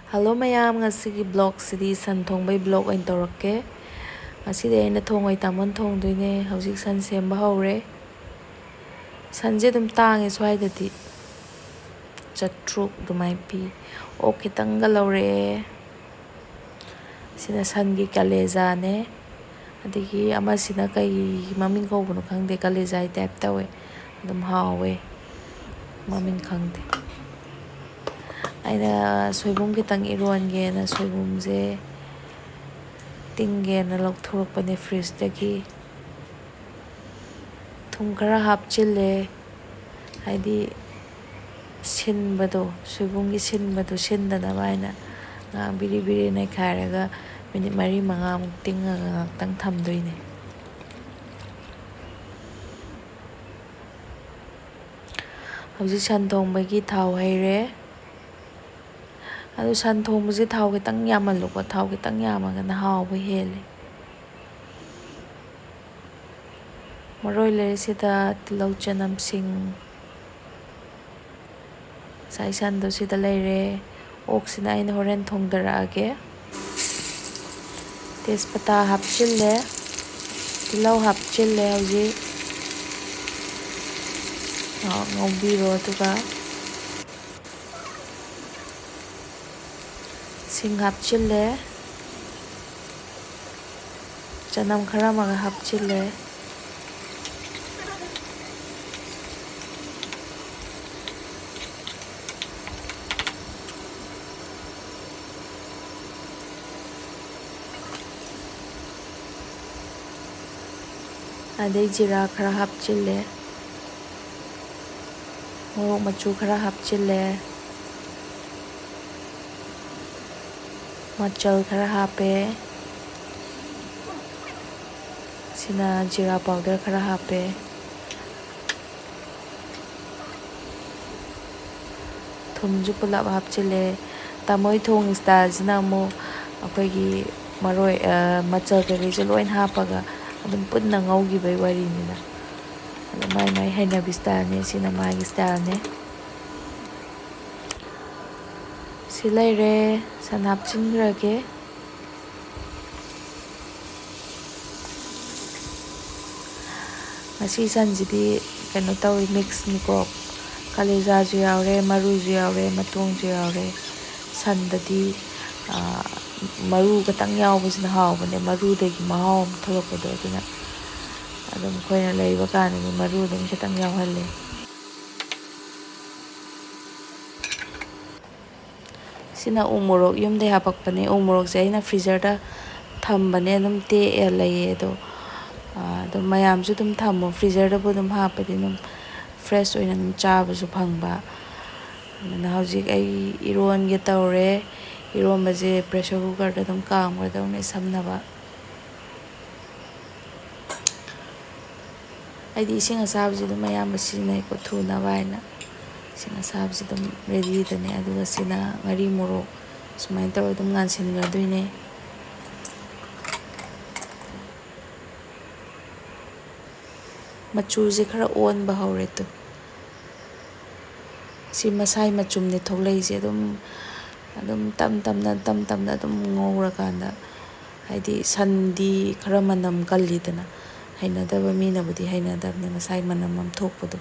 Hello mayam ngasigi blog sidi san thongbay blog oin tawrakke. Ngasidi aina thongoi tamon thongdoine hauzik san semba hawre. Sanje dum tange swaidadi chatruk dumai pi ok khitanga lawre. Sina sangi kaleza ne adigi amasina kai maming kawbano khangde kaleza ai type tawe dum hawe maming khangde. Aina soibum kitang ironge na soibumje tingge na lagthurukpane fridge dagi thum khara hapchille haidi sinbado soibumgi sinbado sindanaba aina biri biri na khairaga minute mari manga muk tingaga ngaktang thamdoine. Hauzik san thongbagi thau haire. Adu san thongbase thau kitang yamalluko thau kitang yamagana hawba hele. Maroi lere sida tilau chanam sing sai sando sida lere oksina aina horen thongdarage. Tespata hapchille tilau hapchille hauzik ngaubiro aduga sing hapchille chanam khara maga hapchille adai jira khara hapchille morok machu khara hapchille machal khara hape sina jira powder khara hape thumju pulap hapchille tamoi thong style sina mo akoigi maroi machal kari je loin hapaga adum punna ngaugi bai wari nina mai mai haina style ne sina mai style ne silaire san hapchingrage ngasi sanjidi kano tawi mix niko kaleza ju yaure maru ju yaure matong ju yaure sandadi maru katang yaubasina hawbane maru dagi mahau am tholokpado aduna adum khoina leiba kanani maru dum katang yauhalle. Sina umorok yumde hapakpane umorok je aina freezer da thambane adum te laye do adum mayamju dum thammo freezer da budum hapadi dum fresh oina dum chabasu phangba na hauzik ai iron ge tawre iron baje pressure cooker da dum kamga dawne samnaba aidi ising asabji dum mayam basinai ko thuna baina sina sabji dum ready dane aduga sina ngari morok sumain taw dum ngansin ga duine machu je khara on ba hawre to si masai machum ne tholai je adum tam tamna dum ngora kanda haidi sandi khara manam kallidana hainadaba mina budi hainadabne masai manam am thokpado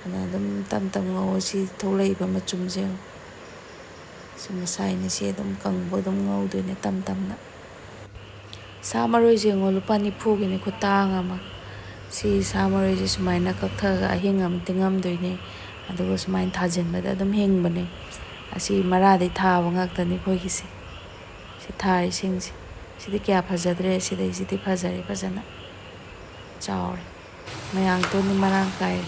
ana dum tam ngaw si tholai ba machum je si masai ne si dum kangbo dum ngaw doine tamna samaroi je ngol pani phugi ne khutang ama si samaroi je sumaina kakthaga ahingam tingam doine adugo sumain thajenbada dum hingbane asi marade thaba ngaktani khoigi si thai singsi sidi kya phajadre sidai sidi phajare phajana chaure mayang to ni marang kai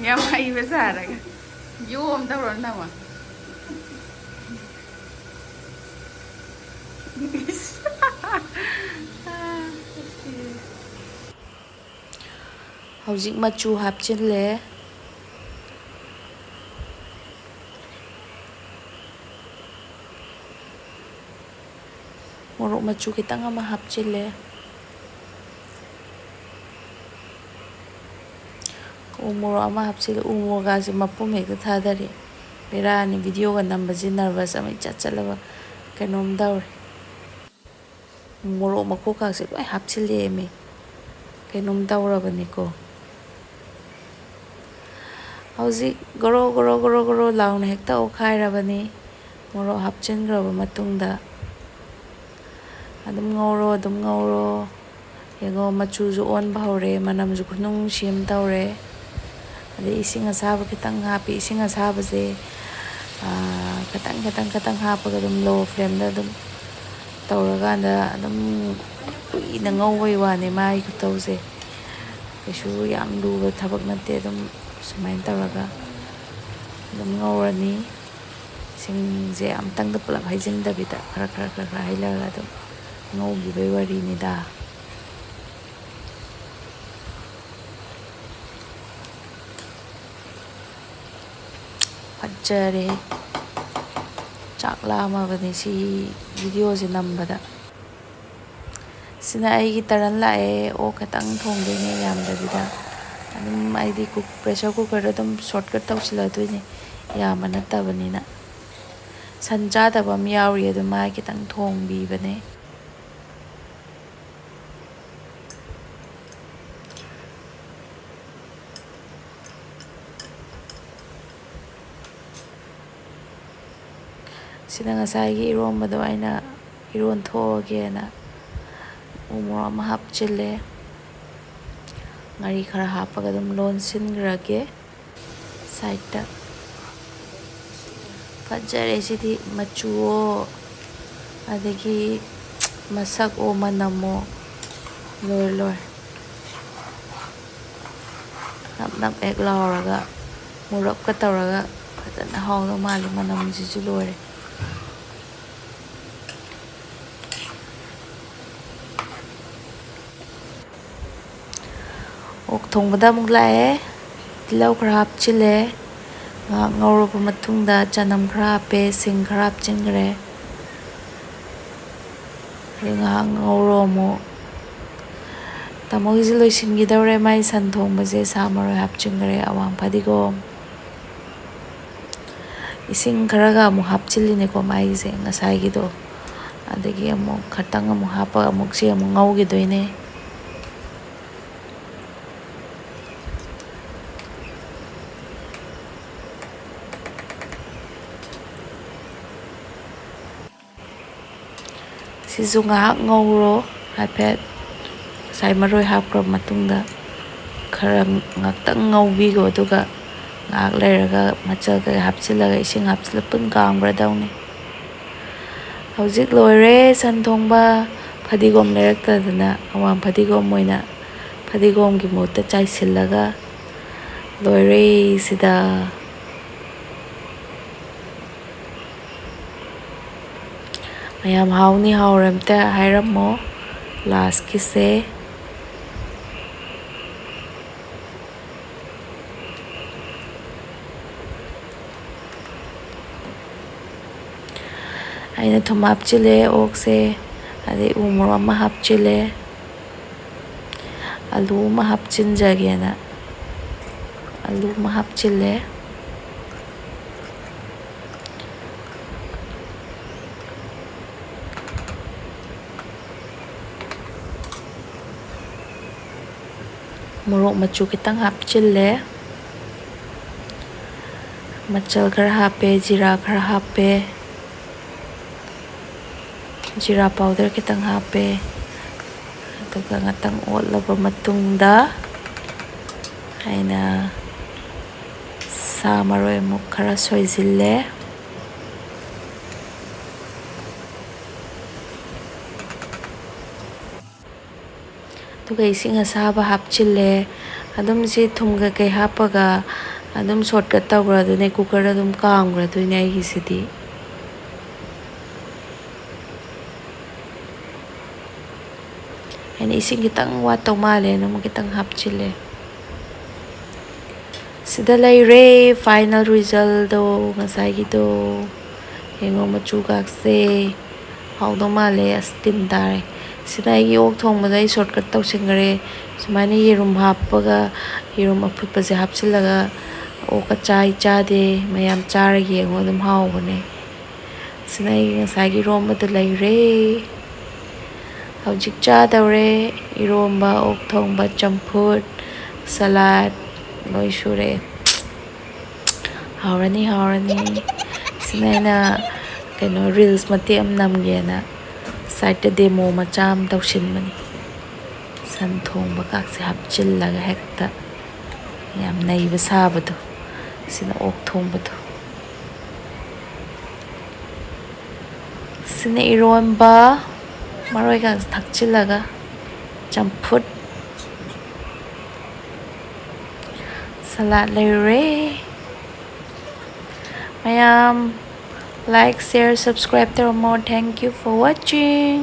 Ya mai besaraga. Yom tawron nawa. hauzik machu hapchille ꯃꯣꯔꯣꯛ ꯃꯆꯨ ꯈꯤꯇꯪ ꯑꯃ ꯍꯥꯞꯆꯤꯜꯂꯦ. ꯎ ꯃꯣꯔꯣꯛ ꯑꯃ ꯍꯥꯞꯆꯤꯜꯂꯦ. ꯎ ꯃꯣꯔꯣꯛꯒꯥꯁꯦ ꯃꯄꯨꯝ ꯍꯦꯛꯇ ꯊꯥꯗꯔꯤ. ꯕꯦꯔꯥꯅꯤ, ꯚꯤꯗꯤꯑꯣꯒ ꯅꯝꯕꯁꯤ ꯅꯔꯚꯁ ꯑꯃ ꯏꯆꯠ ꯆꯠꯂꯕ ꯀꯩꯅꯣꯝ ꯇꯧꯔꯦ. ꯃꯣꯔꯣꯛ ꯃꯀꯨꯞꯀꯥꯁꯦ ꯂꯣꯏ ꯍꯥꯞꯆꯤꯜꯂꯦꯃꯤ. ꯀꯩꯅꯣꯝ ꯇꯧꯔꯕꯅꯤꯀꯣ. ꯍꯧꯖꯤꯛ ꯒꯣꯔꯣ ꯒꯣꯔꯣ ꯒꯣꯔꯣ ꯒꯣꯔꯣ ꯂꯥꯎꯅ ꯍꯦꯛꯇ ꯑꯣꯠꯈꯥꯏꯔꯕꯅꯤ. ꯃꯣꯔꯣꯛ ꯍꯥꯞꯆꯤꯟꯈ꯭ꯔꯕ ꯃꯇꯨꯡꯗ ꯑꯗꯨꯝ ꯉꯧꯔꯣ, ꯑꯗꯨꯝ ꯉꯧꯔꯣ. ꯌꯦꯡꯉꯣ ꯃꯆꯨꯁꯨ ꯑꯣꯟꯕ ꯍꯧꯔꯦ, ꯃꯅꯝꯁꯨ ꯈꯨꯅꯨꯡꯁꯤ ꯑꯃ ꯇꯧꯔꯦ. ꯑꯗꯩ ꯏꯁꯤꯡ ꯑꯁꯥꯕ ꯈꯤꯇꯪ ꯍꯥꯞꯄꯤ. ꯏꯁꯤꯡ ꯑꯁꯥꯕꯁꯦ ꯈꯤꯇꯪ ꯍꯥꯞꯄꯒ ꯑꯗꯨꯝ ꯂꯣ ꯐ꯭ꯂꯦꯝꯗ ꯑꯗꯨꯝ ꯇꯧꯔꯀꯥꯟꯗ ꯑꯗꯨꯝ ꯀꯨꯏꯅ ꯉꯧꯕꯩ ꯋꯥꯅꯤ ꯃꯥꯒꯤ ꯈꯨꯇꯧꯁꯦ. ꯀꯩꯁꯨ ꯌꯥꯝ ꯂꯨꯕ ꯊꯕꯛ ꯅꯠꯇꯦ. ꯑꯗꯨꯝ ꯁꯨꯃꯥꯏꯅ ꯇꯧꯔꯒ ꯑꯗꯨꯝ ꯉꯧꯔꯅꯤ. ꯏꯁꯤꯡꯁꯦ ꯑꯃꯨꯛꯇꯪꯗ ꯄꯨꯂꯞ ꯍꯩꯖꯤꯟꯗꯕꯤꯗ ꯈꯔ ꯍꯩꯔꯒ ꯑꯗꯨꯝ ꯉꯧꯈꯤꯕꯩ ꯋꯥꯔꯤꯅꯤꯗ. ꯐꯖꯔꯦ. ꯆꯥꯛ ꯂꯥꯝꯃꯕꯅꯤ ꯁꯤ ꯚꯤꯗꯤꯑꯣꯁꯦ ꯅꯝꯕꯗ. ꯁꯤꯅ ꯑꯩꯒꯤ ꯇꯔꯟ ꯂꯥꯛꯑꯦ. ꯑꯣꯛ ꯈꯤꯇꯪ ꯊꯣꯡꯗꯣꯏꯅꯦ ꯌꯥꯝꯗꯕꯤꯗ. ꯑꯗꯨꯝ ꯑꯩꯗꯤ ꯄ꯭ꯔꯦꯁꯔ ꯀꯨꯀꯔꯗ ꯑꯗꯨꯝ ꯁꯣꯔꯠꯀꯠ ꯇꯧꯁꯤꯜꯂꯗꯣꯏꯅꯦ, ꯌꯥꯝꯕ ꯅꯠꯇꯕꯅꯤꯅ. ꯁꯟ ꯆꯥꯗꯕ ꯑꯃ ꯌꯥꯎꯔꯤ, ꯑꯗꯨ ꯃꯥꯒꯤ ꯈꯤꯇꯪ ꯊꯣꯡꯕꯤꯕꯅꯦ. ꯁꯤꯅ ꯉꯁꯥꯏꯒꯤ ꯏꯔꯣꯝꯕꯗꯣ ꯑꯩꯅ ꯏꯔꯣꯟ ꯊꯣꯛꯑꯒꯦꯅ ꯎ ꯃꯣꯔꯣꯛ ꯑꯃ ꯍꯥꯞꯆꯤꯜꯂꯦ. ꯉꯥꯔꯤ ꯈꯔ ꯍꯥꯞꯄꯒ ꯑꯗꯨꯝ ꯂꯣꯟꯁꯤꯟꯈ꯭ꯔꯒꯦ ꯁꯥꯏꯠꯇ. ꯐꯖꯔꯦ ꯁꯤꯗꯤ ꯃꯆꯨꯋꯣ, ꯑꯗꯒꯤ ꯃꯁꯛꯑꯣ, ꯃꯅꯝꯑꯣ, ꯂꯣꯏꯔꯦ. ꯅꯞ ꯅꯞ ꯍꯦꯛ ꯂꯥꯎꯔꯒ ꯃꯨꯔꯞꯀ ꯇꯧꯔꯒ ꯐꯖꯅ ꯍꯥꯎꯗꯧ ꯃꯥꯜꯂꯤ. ꯃꯅꯝꯁꯤꯁꯨ ꯂꯣꯏꯔꯦ. ꯑꯣꯛ ꯊꯣꯡꯕꯗ ꯑꯃꯨꯛ ꯂꯥꯛꯑꯦ. ꯇꯤꯜꯍꯧ ꯈꯔ ꯍꯥꯞꯆꯤꯜꯂꯦ. ꯉꯥꯏꯍꯥꯛ ꯉꯧꯔꯕ ꯃꯇꯨꯡꯗ ꯆꯅꯝ ꯈꯔ ꯍꯥꯞꯄꯦ, ꯁꯤꯡ ꯈꯔ ꯍꯥꯞꯆꯤꯟꯈ꯭ꯔꯦ. ꯑꯗꯩ ꯉꯥꯏꯍꯥꯛ ꯉꯧꯔꯣ ꯑꯃꯨꯛ. ꯇꯥꯃꯣꯒꯤꯁꯦ ꯂꯣꯏꯁꯤꯟꯈꯤꯗꯧꯔꯦ. ꯃꯥꯏ ꯁꯟ ꯊꯣꯡꯕꯁꯦ. ꯁꯥ ꯃꯔꯣꯏ ꯍꯥꯞꯆꯤꯟꯈ꯭ꯔꯦ, ꯑꯋꯥꯡ ꯐꯗꯤꯒꯣꯝ. ꯏꯁꯤꯡ ꯈꯔꯒ ꯑꯃꯨꯛ ꯍꯥꯞꯆꯤꯜꯂꯤꯅꯦꯀꯣ ꯃꯥꯏꯒꯤꯁꯦ, ꯉꯁꯥꯏꯒꯤꯗꯣ. ꯑꯗꯒꯤ ꯑꯃꯨꯛ ꯈꯤꯇꯪ ꯑꯃꯨꯛ ꯍꯥꯞꯄꯒ ꯑꯃꯨꯛ ꯉꯧꯈꯤꯗꯣꯏꯅꯦ. ꯁꯤꯁꯨ ꯉꯥꯏꯍꯥꯛ ꯉꯧꯔꯣ ꯍꯥꯏꯐꯦꯠ. ꯉꯁꯥꯏ ꯃꯔꯣꯏ ꯍꯥꯞꯈ꯭ꯔꯕ ꯃꯇꯨꯡꯗ ꯈꯔ ꯉꯥꯛꯇꯪ ꯉꯧꯕꯤꯈꯣ. ꯑꯗꯨꯒ ꯉꯥꯏꯍꯥꯛ ꯂꯩꯔꯒ ꯃꯆꯜ ꯀꯩ ꯍꯥꯞꯆꯤꯜꯂꯒ ꯏꯁꯤꯡ ꯍꯥꯞꯆꯤꯜꯂꯒ ꯄꯨꯟ ꯀꯥꯝꯈ꯭ꯔꯗꯧꯅꯤ. ꯍꯧꯖꯤꯛ ꯂꯣꯏꯔꯦ ꯁꯟ ꯊꯣꯡꯕ. ꯐꯗꯤꯒꯣꯝ ꯂꯩꯔꯛꯇꯗꯅ ꯑꯋꯥꯡ ꯐꯗꯤꯒꯣꯝ ꯑꯣꯏꯅ ꯐꯗꯤꯒꯣꯝꯒꯤ ꯃꯍꯨꯠꯇ ꯆꯥꯏꯁꯤꯜꯂꯒ ꯂꯣꯏꯔꯦ ꯁꯤꯗ. ꯃꯌꯥꯝ ꯍꯥꯎꯅꯤ ꯍꯥꯎꯔꯣꯏ ꯑꯝꯇ ꯍꯥꯏꯔꯝꯃꯣ ꯂꯥꯁꯀꯤꯁꯦ. ꯑꯩꯅ ꯊꯨꯝ ꯍꯥꯞꯆꯤꯜꯂꯦ ꯑꯣꯛꯁꯦ. ꯑꯗꯩ ꯎ ꯃꯣꯔꯣꯛ ꯑꯃ ꯍꯥꯞꯆꯤꯜꯂꯦ. ꯑꯂꯨ ꯑꯃ ꯍꯥꯞꯆꯤꯟꯖꯒꯦꯅ ꯑꯂꯨ ꯑꯃ ꯍꯥꯞꯆꯤꯜꯂꯦ. ꯃꯣꯔꯣꯛ ꯃꯆꯨ ꯈꯤꯇꯪ ꯍꯥꯞꯆꯤꯜꯂꯦ. ꯃꯆꯜ ꯈꯔ ꯍꯥꯞꯄꯦ, ꯖꯤꯔꯥ ꯈꯔ ꯍꯥꯞꯄꯦ, ꯖꯤꯔꯥ ꯄꯥꯎꯗꯔ ꯈꯤꯇꯪ ꯍꯥꯞꯄꯦ. ꯑꯗꯨꯒ ꯉꯥꯛꯇꯪ ꯑꯣꯠꯂꯕ ꯃꯇꯨꯡꯗ ꯑꯩꯅ ꯁꯥ ꯃꯔꯣꯏ ꯑꯃꯨꯛ ꯈꯔ ꯁꯣꯏꯖꯤꯜꯂꯦ. ꯑꯗꯨꯒ ꯏꯁꯤꯡ ꯑꯁꯥꯕ ꯍꯥꯞꯆꯤꯜꯂꯦ. ꯑꯗꯨꯝ ꯁꯤ ꯊꯨꯝ ꯀꯩꯀꯩ ꯍꯥꯞꯄꯒ ꯑꯗꯨꯝ ꯁꯣꯔꯠꯀꯠ ꯇꯧꯈ꯭ꯔꯗꯣꯏꯅꯦ. ꯀꯨꯀꯔꯗ ꯑꯗꯨꯝ ꯀꯥꯝꯈ꯭ꯔꯗꯣꯏꯅꯦ ꯑꯩꯒꯤꯁꯤꯗꯤ. ꯑꯩꯅ ꯏꯁꯤꯡ ꯈꯤꯇꯪ ꯋꯥꯠꯇꯧ ꯃꯥꯜꯂꯦꯅ ꯑꯃꯨꯛ ꯈꯤꯇꯪ ꯍꯥꯞꯆꯤꯜꯂꯦ. ꯁꯤꯗ ꯂꯩꯔꯦ ꯐꯥꯏꯅꯦꯜ ꯔꯤꯖꯜꯗꯣ ꯉꯁꯥꯏꯒꯤꯗꯣ. ꯌꯦꯡꯉꯣ ꯃꯆꯨꯒꯥꯛꯁꯦ ꯍꯥꯎꯗꯧ ꯃꯥꯜꯂꯦ ꯑꯁ ꯇꯤꯟ ꯇꯥꯔꯦ ꯁꯤꯗ ꯑꯩꯒꯤ ꯑꯣꯛ ꯊꯣꯡꯕꯗ ꯑꯩ ꯁꯣꯔꯠꯀꯠ ꯇꯧꯁꯤꯟꯈ꯭ꯔꯦ ꯁꯨꯃꯥꯏꯅ ꯌꯦꯔꯨꯝ ꯍꯥꯞꯄꯒ ꯌꯦꯔꯨꯝ ꯑꯐꯨꯠꯄꯁꯦ ꯍꯥꯞꯆꯤꯜꯂꯒ ꯑꯣꯛꯀ ꯆꯥꯗꯦ ꯃꯌꯥꯝ ꯆꯥꯔ ꯌꯦꯡꯉꯣ ꯑꯗꯨꯝ ꯍꯥꯎꯕꯅꯦ ꯁꯤꯅ ꯑꯩꯒꯤ ꯉꯁꯥꯏꯒꯤ ꯏꯔꯣꯝꯕꯗ ꯂꯩꯔꯦ ꯍꯧꯖꯤꯛ ꯆꯥꯗꯧꯔꯦ ꯏꯔꯣꯝꯕ ꯑꯣꯛ ꯊꯣꯡꯕ ꯆꯝꯐꯨꯠ ꯁꯂꯥꯠ ꯂꯣꯏ ꯁꯨꯔꯦ ꯍꯥꯎꯔꯅꯤ ꯁꯤꯅ ꯑꯩꯅ ꯀꯩꯅꯣ ꯔꯤꯜꯁ ꯃꯇꯦꯛ ꯑꯃ ꯅꯝꯒꯦꯅ ꯁꯥꯏꯠꯇ ꯗꯦꯃꯣ ꯃꯆꯥ ꯑꯃ ꯇꯧꯁꯤꯟꯕꯅꯤ ꯁꯟ ꯊꯣꯡꯕ ꯀꯥꯛꯁꯦ ꯍꯥꯞꯆꯤꯜꯂꯒ ꯍꯦꯛꯇ ꯌꯥꯝ ꯅꯩꯕ ꯁꯥꯕꯗꯣ ꯁꯤꯅ ꯑꯣꯛ ꯊꯣꯡꯕꯗꯣ ꯁꯤꯅ ꯏꯔꯣꯟꯕ ꯃꯔꯣꯏꯒꯥꯡ ꯊꯥꯛꯆꯤꯜꯂꯒ ꯆꯝꯐꯨꯠ ꯁꯂꯥꯠ ꯂꯩꯔꯨꯔꯦ ꯃꯌꯥꯝ ꯂꯥꯏꯛ ꯁꯤꯌꯔ ꯁꯕꯁꯀ꯭ꯔꯥꯏꯕ ꯇꯧꯔꯝꯃꯣ ꯊꯦꯡꯛ ꯌꯨ ꯐꯣꯔ ꯋꯥꯆꯤꯡ